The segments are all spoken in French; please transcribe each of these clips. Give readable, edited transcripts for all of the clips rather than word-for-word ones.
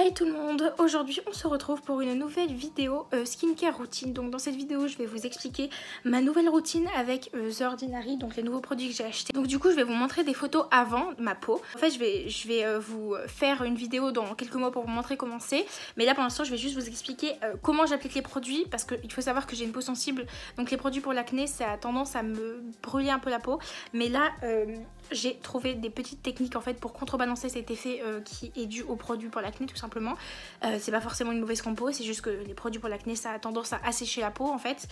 Hey tout le monde, aujourd'hui on se retrouve pour une nouvelle vidéo skincare routine. Donc dans cette vidéo je vais vous expliquer ma nouvelle routine avec The Ordinary, donc les nouveaux produits que j'ai achetés. Donc du coup je vais vous montrer des photos avant ma peau. En fait je vais vous faire une vidéo dans quelques mois pour vous montrer comment c'est. Mais là pour l'instant je vais juste vous expliquer comment j'applique les produits, parce qu'il faut savoir que j'ai une peau sensible. Donc les produits pour l'acné ça a tendance à me brûler un peu la peau. Mais là j'ai trouvé des petites techniques en fait pour contrebalancer cet effet qui est dû aux produits pour l'acné tout simplement. C'est pas forcément une mauvaise compo, c'est juste que les produits pour l'acné ça a tendance à assécher la peau en fait.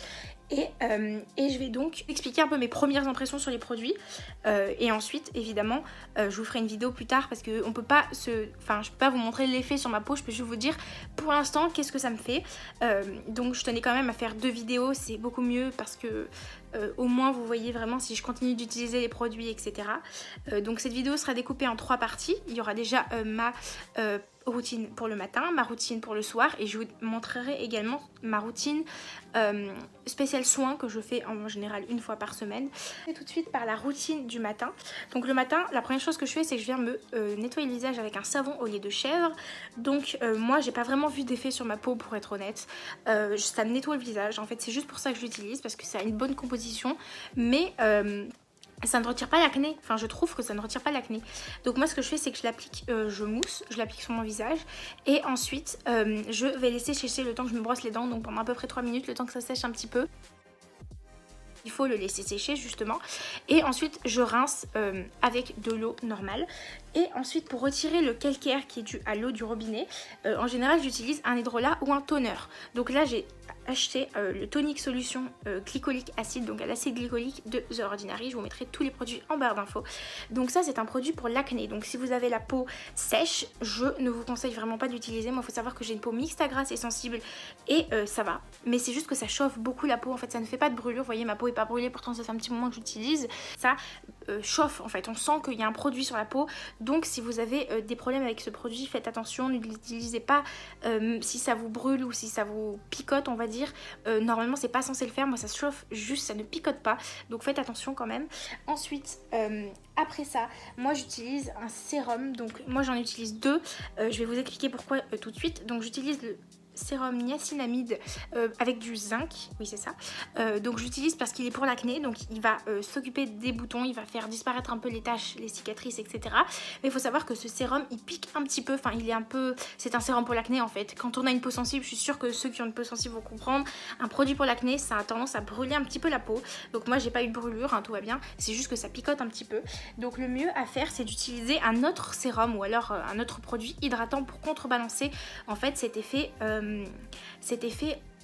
Et je vais donc expliquer un peu mes premières impressions sur les produits et ensuite évidemment je vous ferai une vidéo plus tard parce que on peut pas je peux pas vous montrer l'effet sur ma peau, je peux juste vous dire pour l'instant qu'est-ce que ça me fait. Donc je tenais quand même à faire 2 vidéos, c'est beaucoup mieux parce que au moins vous voyez vraiment si je continue d'utiliser les produits, etc. Donc cette vidéo sera découpée en 3 parties. Il y aura déjà ma routine pour le matin, ma routine pour le soir, et je vous montrerai également ma routine spéciale soins que je fais en général une fois par semaine. Et tout de suite par la routine du matin. Donc le matin, la première chose que je fais, c'est que je viens me nettoyer le visage avec un savon au lait de chèvre. Donc moi j'ai pas vraiment vu d'effet sur ma peau pour être honnête. Ça me nettoie le visage, en fait c'est juste pour ça que je l'utilise, parce que ça a une bonne composition, mais ça ne retire pas l'acné, enfin je trouve que ça ne retire pas l'acné. Donc moi ce que je fais c'est que je l'applique, je mousse, je l'applique sur mon visage et ensuite je vais laisser sécher le temps que je me brosse les dents, donc pendant à peu près 3 minutes, le temps que ça sèche un petit peu. Il faut le laisser sécher justement et ensuite je rince avec de l'eau normale. Et ensuite pour retirer le calcaire qui est dû à l'eau du robinet, en général j'utilise un hydrolat ou un toner. Donc là j'ai acheté le tonique solution glycolique acide, donc à l'acide glycolique de The Ordinary. Je vous mettrai tous les produits en barre d'infos. Donc ça c'est un produit pour l'acné, donc si vous avez la peau sèche, je ne vous conseille vraiment pas d'utiliser. Moi il faut savoir que j'ai une peau mixte à grasse et sensible et ça va, mais c'est juste que ça chauffe beaucoup la peau en fait, ça ne fait pas de brûlure. Vous voyez ma peau est pas brûlée, pourtant ça fait un petit moment que j'utilise. Ça chauffe en fait, on sent qu'il y a un produit sur la peau. Donc si vous avez des problèmes avec ce produit, faites attention, ne l'utilisez pas si ça vous brûle ou si ça vous picote on va dire. Normalement c'est pas censé le faire, moi ça se chauffe juste, ça ne picote pas, donc faites attention quand même. Ensuite après ça, moi j'utilise un sérum, donc moi j'en utilise 2, je vais vous expliquer pourquoi tout de suite. Donc j'utilise le sérum niacinamide avec du zinc, oui c'est ça. Donc j'utilise parce qu'il est pour l'acné, donc il va s'occuper des boutons, il va faire disparaître un peu les taches, les cicatrices, etc. Mais il faut savoir que ce sérum il pique un petit peu, enfin il est un peu, c'est un sérum pour l'acné en fait. Quand on a une peau sensible, je suis sûre que ceux qui ont une peau sensible vont comprendre, un produit pour l'acné ça a tendance à brûler un petit peu la peau. Donc moi j'ai pas eu de brûlure, hein, tout va bien, c'est juste que ça picote un petit peu. Donc le mieux à faire c'est d'utiliser un autre sérum ou alors un autre produit hydratant pour contrebalancer en fait cet effet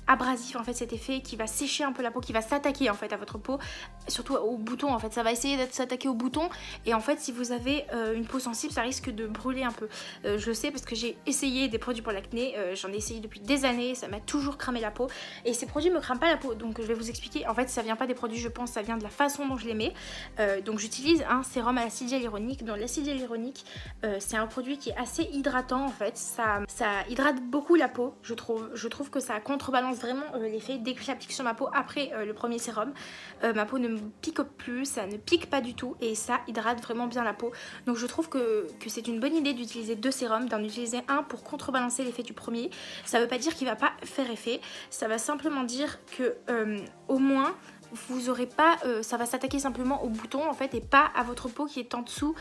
abrasif, en fait cet effet qui va sécher un peu la peau, qui va s'attaquer en fait à votre peau, surtout aux boutons en fait, ça va essayer de s'attaquer aux boutons. Et en fait si vous avez une peau sensible ça risque de brûler un peu. Je le sais parce que j'ai essayé des produits pour l'acné, j'en ai essayé depuis des années, ça m'a toujours cramé la peau et ces produits me crament pas la peau. Donc je vais vous expliquer, en fait ça vient pas des produits, je pense ça vient de la façon dont je les mets. Donc j'utilise un sérum à l'acide hyaluronique. Dans l'acide hyaluronique c'est un produit qui est assez hydratant en fait, ça hydrate beaucoup la peau, je trouve que ça contrebalance vraiment l'effet. Dès que je l'applique sur ma peau après le premier sérum, ma peau ne me pique plus, ça ne pique pas du tout et ça hydrate vraiment bien la peau. Donc je trouve que c'est une bonne idée d'utiliser 2 sérums, d'en utiliser un pour contrebalancer l'effet du premier. Ça veut pas dire qu'il va pas faire effet, ça va simplement dire que au moins vous aurez pas, ça va s'attaquer simplement aux boutons en fait et pas à votre peau qui est en dessous.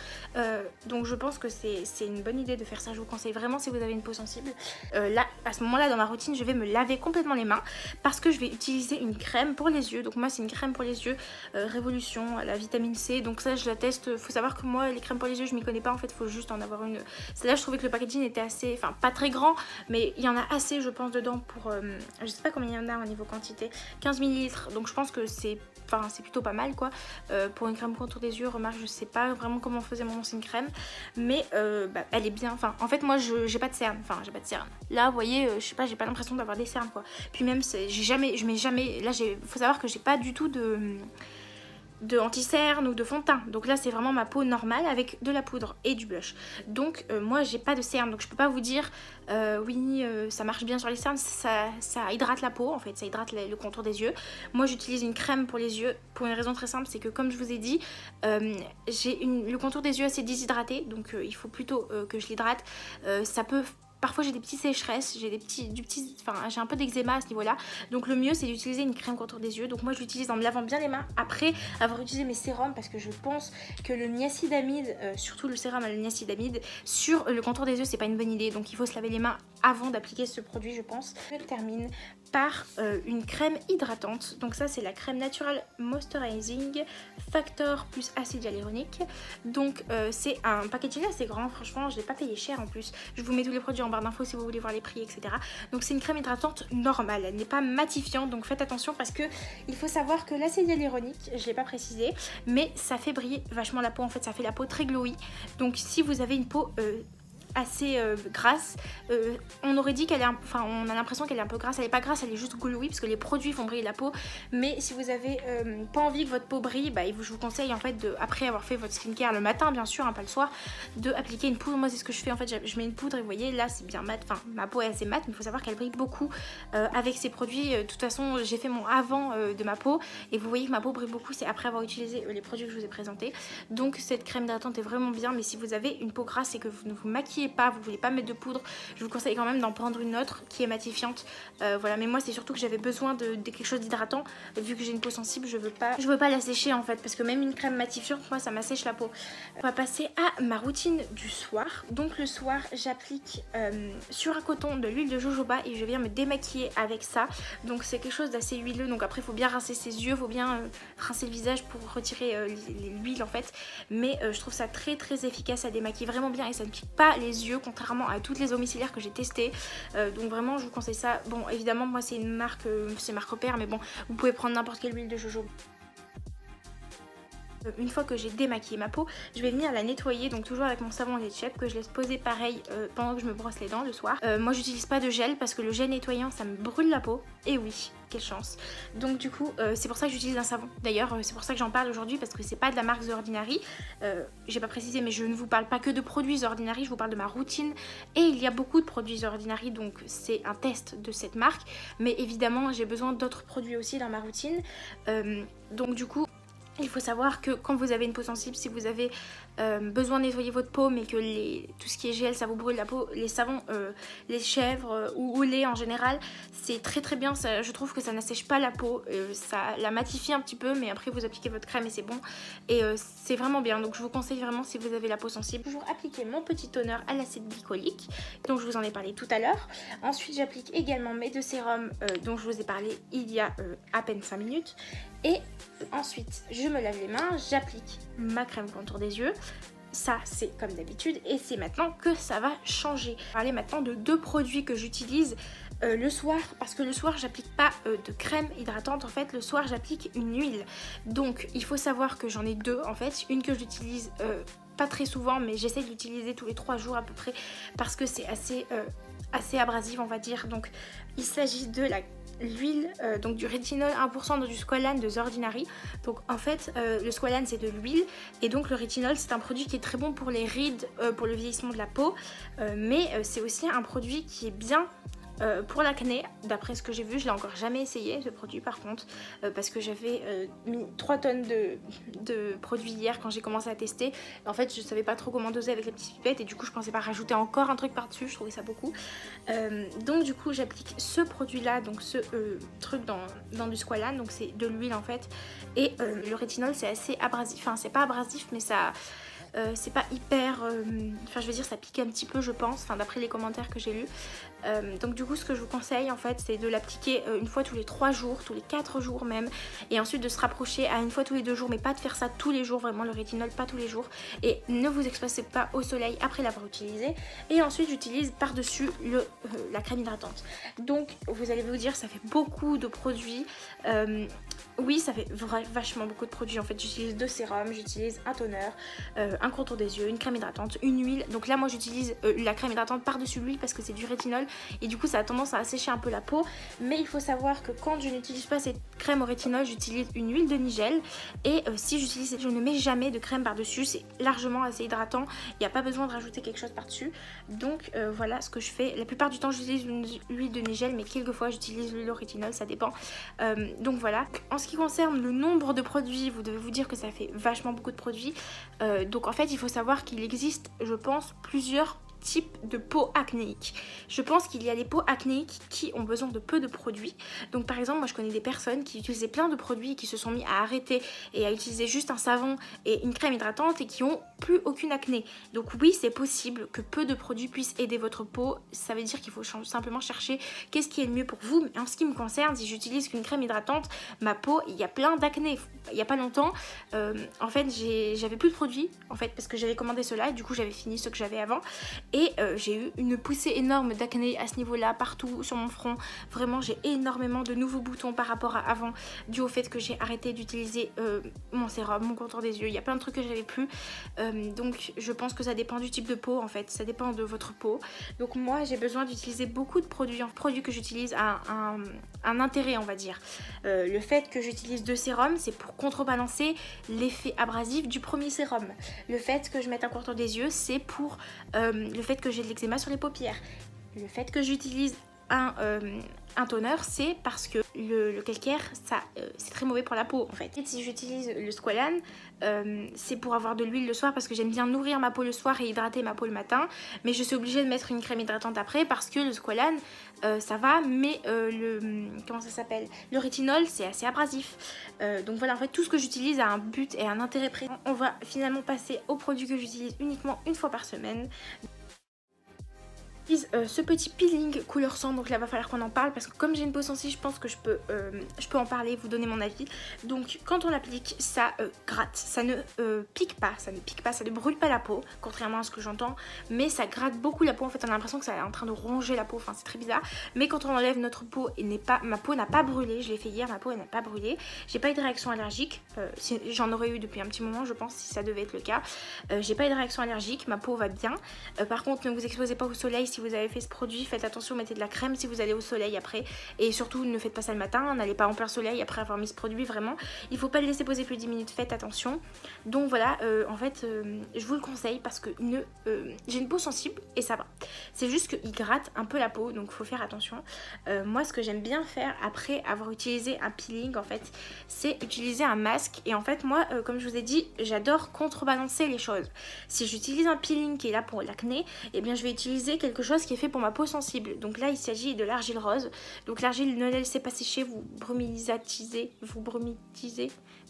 Donc je pense que c'est une bonne idée de faire ça, je vous conseille vraiment si vous avez une peau sensible. Là à ce moment là dans ma routine je vais me laver complètement les mains parce que je vais utiliser une crème pour les yeux. Donc moi c'est une crème pour les yeux Révolution à la vitamine C, donc ça je la teste. Faut savoir que moi les crèmes pour les yeux je m'y connais pas en fait, faut juste en avoir une. Celle-là je trouvais que le packaging était assez, enfin pas très grand mais il y en a assez je pense dedans pour, je sais pas combien il y en a au niveau quantité, 15 ml, donc je pense que c'est plutôt pas mal quoi. Pour une crème contour des yeux, remarque je sais pas vraiment comment on faisait mon ancienne crème, mais elle est bien. Enfin en fait moi j'ai pas de cerne, là vous voyez je sais pas, j'ai pas l'impression d'avoir des cernes quoi. Puis même je mets jamais, là faut savoir que j'ai pas du tout de anti-cerne ou de fond de teint. Donc là c'est vraiment ma peau normale avec de la poudre et du blush. Donc moi j'ai pas de cernes, donc je peux pas vous dire oui ça marche bien sur les cernes. Ça hydrate la peau en fait, ça hydrate le contour des yeux. Moi j'utilise une crème pour les yeux pour une raison très simple, c'est que comme je vous ai dit j'ai le contour des yeux assez déshydraté, donc il faut plutôt que je l'hydrate. Ça peut parfois j'ai des petites sécheresses, j'ai j'ai un peu d'eczéma à ce niveau là, donc le mieux c'est d'utiliser une crème contour des yeux. Donc moi je l'utilise en me lavant bien les mains après avoir utilisé mes sérums, parce que je pense que le niacinamide, surtout le sérum à le niacinamide sur le contour des yeux, c'est pas une bonne idée, donc il faut se laver les mains avant d'appliquer ce produit, je pense. Je termine par une crème hydratante. Donc ça c'est la crème Natural Moisturizing Factor plus acide hyaluronique. Donc c'est un packaging assez grand, franchement je l'ai pas payé cher en plus. Je vous mets tous les produits en barre d'infos si vous voulez voir les prix, etc. Donc c'est une crème hydratante normale, elle n'est pas matifiante, donc faites attention parce que il faut savoir que l'acide hyaluronique, je l'ai pas précisé, mais ça fait briller vachement la peau, en fait ça fait la peau très glowy. Donc si vous avez une peau assez grasse, on aurait dit qu'elle est on a l'impression qu'elle est un peu grasse, elle est pas grasse, elle est juste glowy parce que les produits font briller la peau. Mais si vous avez pas envie que votre peau brille, bah, je vous conseille en fait après avoir fait votre skincare le matin bien sûr, hein, pas le soir, de appliquer une poudre. Moi c'est ce que je fais en fait, je mets une poudre et vous voyez là c'est bien mat, enfin ma peau est assez mat, mais il faut savoir qu'elle brille beaucoup avec ces produits. De toute façon j'ai fait mon avant de ma peau et vous voyez que ma peau brille beaucoup, c'est après avoir utilisé les produits que je vous ai présentés. Donc cette crème hydratante est vraiment bien, mais si vous avez une peau grasse et que vous ne vous maquillez pas, vous voulez pas mettre de poudre, je vous conseille quand même d'en prendre une autre qui est matifiante. Voilà, mais moi c'est surtout que j'avais besoin de quelque chose d'hydratant, vu que j'ai une peau sensible, je veux pas la sécher en fait, parce que même une crème matifiante, moi ça m'assèche la peau. On va passer à ma routine du soir. Donc le soir j'applique sur un coton de l'huile de jojoba et je viens me démaquiller avec ça. Donc c'est quelque chose d'assez huileux, donc après il faut bien rincer ses yeux, il faut bien rincer le visage pour retirer l'huile en fait, mais je trouve ça très très efficace, ça démaquille vraiment bien et ça ne pique pas les yeux, contrairement à toutes les eaux micellaires que j'ai testées. Donc vraiment je vous conseille ça. Bon évidemment moi c'est une marque, c'est marque Repère, mais bon vous pouvez prendre n'importe quelle huile de jojoba. Une fois que j'ai démaquillé ma peau, je vais venir la nettoyer, donc toujours avec mon savon lait de chèvre que je laisse poser pareil pendant que je me brosse les dents le soir. Moi j'utilise pas de gel parce que le gel nettoyant ça me brûle la peau, et oui, quelle chance. Donc du coup c'est pour ça que j'utilise un savon. D'ailleurs c'est pour ça que j'en parle aujourd'hui, parce que c'est pas de la marque The Ordinary, j'ai pas précisé, mais je ne vous parle pas que de produits The Ordinary, je vous parle de ma routine, et il y a beaucoup de produits The Ordinary, donc c'est un test de cette marque, mais évidemment j'ai besoin d'autres produits aussi dans ma routine. Donc du coup il faut savoir que quand vous avez une peau sensible, si vous avez besoin de nettoyer votre peau mais que tout ce qui est gel ça vous brûle la peau, les savons, les chèvres ou lait en général, c'est très très bien, je trouve que ça n'assèche pas la peau, ça la matifie un petit peu, mais après vous appliquez votre crème et c'est bon, et c'est vraiment bien. Donc je vous conseille vraiment si vous avez la peau sensible. Toujours appliquer mon petit toner à l'acide glycolique dont je vous en ai parlé tout à l'heure. Ensuite j'applique également mes deux sérums dont je vous ai parlé il y a à peine 5 minutes. Et ensuite je me lave les mains, j'applique ma crème contour des yeux. Ça c'est comme d'habitude, et c'est maintenant que ça va changer. Je vais parler maintenant de deux produits que j'utilise le soir, parce que le soir j'applique pas de crème hydratante, en fait le soir j'applique une huile. Donc il faut savoir que j'en ai deux en fait, une que j'utilise pas très souvent, mais j'essaie de l'utiliser tous les 3 jours à peu près, parce que c'est assez abrasif on va dire. Donc il s'agit de l'huile donc du rétinol 1% dans du squalane de The Ordinary. Donc en fait le squalane c'est de l'huile, et donc le rétinol c'est un produit qui est très bon pour les rides, pour le vieillissement de la peau, mais c'est aussi un produit qui est bien pour l'acné, d'après ce que j'ai vu. Je l'ai encore jamais essayé ce produit par contre, parce que j'avais mis 3 tonnes de produits hier quand j'ai commencé à tester. En fait je savais pas trop comment doser avec la petite pipette, et du coup je pensais pas rajouter encore un truc par dessus, je trouvais ça beaucoup. Donc du coup j'applique ce produit là, donc ce truc dans du squalane, donc c'est de l'huile en fait, et le rétinol c'est assez abrasif, enfin c'est pas abrasif mais ça... c'est pas hyper, enfin je veux dire ça pique un petit peu je pense, enfin d'après les commentaires que j'ai lus. Donc du coup ce que je vous conseille en fait c'est de l'appliquer une fois tous les 3 jours, tous les 4 jours même, et ensuite de se rapprocher à une fois tous les 2 jours, mais pas de faire ça tous les jours, vraiment le rétinol pas tous les jours, et ne vous exposez pas au soleil après l'avoir utilisé. Et ensuite j'utilise par dessus la crème hydratante. Donc vous allez vous dire ça fait beaucoup de produits, oui ça fait vachement beaucoup de produits en fait. J'utilise 2 sérums, j'utilise un toner, un contour des yeux, une crème hydratante, une huile. Donc là moi j'utilise la crème hydratante par dessus l'huile parce que c'est du rétinol et du coup ça a tendance à assécher un peu la peau. Mais il faut savoir que quand je n'utilise pas cette crème au rétinol, j'utilise une huile de nigel, et si j'utilise, je ne mets jamais de crème par dessus, c'est largement assez hydratant, il n'y a pas besoin de rajouter quelque chose par dessus. Donc voilà ce que je fais. La plupart du temps j'utilise une huile de nigel, mais quelquefois j'utilise l'huile au rétinol, ça dépend. Donc voilà. En ce qui concerne le nombre de produits, vous devez vous dire que ça fait vachement beaucoup de produits. Donc en fait il faut savoir qu'il existe je pense plusieurs types de peau acnéique. Je pense qu'il y a les peaux acnéiques qui ont besoin de peu de produits. Donc par exemple, moi je connais des personnes qui utilisaient plein de produits et qui se sont mis à arrêter et à utiliser juste un savon et une crème hydratante et qui ont plus aucune acné. Donc oui, c'est possible que peu de produits puissent aider votre peau. Ça veut dire qu'il faut simplement chercher qu'est-ce qui est le mieux pour vous. Mais en ce qui me concerne, si j'utilise qu'une crème hydratante, ma peau, il y a plein d'acné. Il n'y a pas longtemps, en fait, j'avais plus de produits en fait parce que j'avais commandé cela et du coup j'avais fini ce que j'avais avant et j'ai eu une poussée énorme d'acné à ce niveau-là, partout sur mon front. Vraiment, j'ai énormément de nouveaux boutons par rapport à avant, dû au fait que j'ai arrêté d'utiliser mon sérum, mon contour des yeux. Il y a plein de trucs que j'avais plus. Donc je pense que ça dépend du type de peau en fait, ça dépend de votre peau. Donc moi j'ai besoin d'utiliser beaucoup de produits. Un produit que j'utilise a un intérêt, on va dire. Le fait que j'utilise 2 sérums, c'est pour contrebalancer l'effet abrasif du premier sérum. Le fait que je mette un contour des yeux, c'est pour le fait que j'ai de l'eczéma sur les paupières. Le fait que j'utilise un toner, c'est parce que le calcaire, c'est très mauvais pour la peau en fait. Et si j'utilise le Squalane, c'est pour avoir de l'huile le soir parce que j'aime bien nourrir ma peau le soir et hydrater ma peau le matin. Mais je suis obligée de mettre une crème hydratante après parce que le Squalane, ça va, mais comment ça s'appelle, le rétinol, c'est assez abrasif. Donc voilà, en fait, tout ce que j'utilise a un but et un intérêt présent. On va finalement passer aux produits que j'utilise uniquement une fois par semaine. Ce petit peeling couleur sang, donc là va falloir qu'on en parle parce que comme j'ai une peau sensible, je pense que je peux en parler, vous donner mon avis. Donc quand on l'applique, ça gratte, ça ne pique pas, ça ne brûle pas la peau, contrairement à ce que j'entends, mais ça gratte beaucoup la peau. En fait on a l'impression que ça est en train de ronger la peau, enfin c'est très bizarre. Mais quand on enlève notre peau, ma peau n'a pas brûlé, je l'ai fait hier, ma peau n'a pas brûlé, j'ai pas eu de réaction allergique, j'en aurais eu depuis un petit moment je pense si ça devait être le cas. J'ai pas eu de réaction allergique, ma peau va bien. Par contre ne vous exposez pas au soleil. Si vous avez fait ce produit, faites attention, mettez de la crème si vous allez au soleil après. Et surtout, ne faites pas ça le matin, n'allez pas en plein soleil après avoir mis ce produit, vraiment. Il faut pas le laisser poser plus de 10 minutes, faites attention. Donc voilà, en fait, je vous le conseille parce que j'ai une peau sensible et ça va. C'est juste qu'il gratte un peu la peau, donc il faut faire attention. Moi, ce que j'aime bien faire après avoir utilisé un peeling, en fait, c'est utiliser un masque. Et en fait, moi, comme je vous ai dit, j'adore contrebalancer les choses. Si j'utilise un peeling qui est là pour l'acné, eh bien, je vais utiliser quelque chose qui est fait pour ma peau sensible. Donc là il s'agit de l'argile rose. Donc l'argile, ne la laissez pas sécher, vous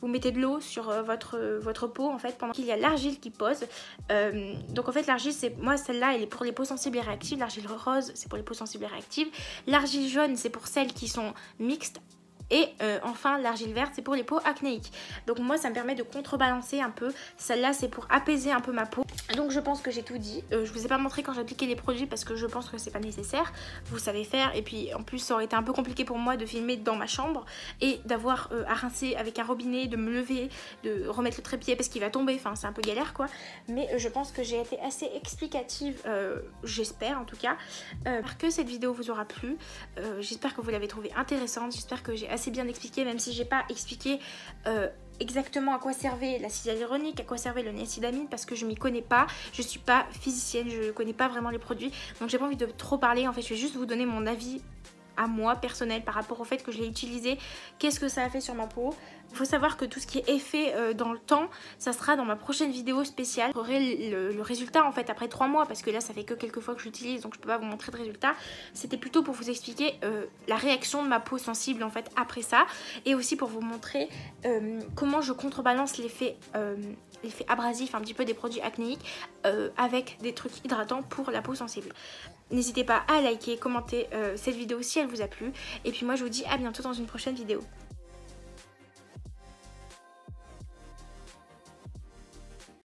mettez de l'eau sur votre peau en fait pendant qu'il y a l'argile qui pose. Donc en fait l'argile, moi celle-là elle est pour les peaux sensibles et réactives. L'argile rose c'est pour les peaux sensibles et réactives. L'argile jaune c'est pour celles qui sont mixtes. Et enfin l'argile verte c'est pour les peaux acnéiques. Donc moi ça me permet de contrebalancer un peu. Celle-là c'est pour apaiser un peu ma peau. Donc je pense que j'ai tout dit. Je vous ai pas montré quand j'appliquais les produits parce que je pense que c'est pas nécessaire. Vous savez faire. Et puis en plus ça aurait été un peu compliqué pour moi de filmer dans ma chambre et d'avoir à rincer avec un robinet, de me lever, de remettre le trépied parce qu'il va tomber. Enfin c'est un peu galère quoi. Mais je pense que j'ai été assez explicative, j'espère en tout cas. J'espère que cette vidéo vous aura plu. J'espère que vous l'avez trouvée intéressante. J'espère que j'ai assez bien expliqué, même si j'ai pas expliqué exactement à quoi servait l'acide hyaluronique, à quoi servait le niacinamide parce que je m'y connais pas, je suis pas physicienne, je connais pas vraiment les produits, donc j'ai pas envie de trop parler. En fait je vais juste vous donner mon avis à moi personnel par rapport au fait que je l'ai utilisé, qu'est-ce que ça a fait sur ma peau. Il faut savoir que tout ce qui est effet dans le temps, ça sera dans ma prochaine vidéo spéciale. Vous aurez le résultat en fait après 3 mois parce que là ça fait que quelques fois que je l'utilise donc je peux pas vous montrer de résultat. C'était plutôt pour vous expliquer la réaction de ma peau sensible en fait après ça et aussi pour vous montrer comment je contrebalance l'effet abrasif un petit peu des produits acnéiques avec des trucs hydratants pour la peau sensible. N'hésitez pas à liker, commenter cette vidéo si elle vous a plu et puis moi je vous dis à bientôt dans une prochaine vidéo.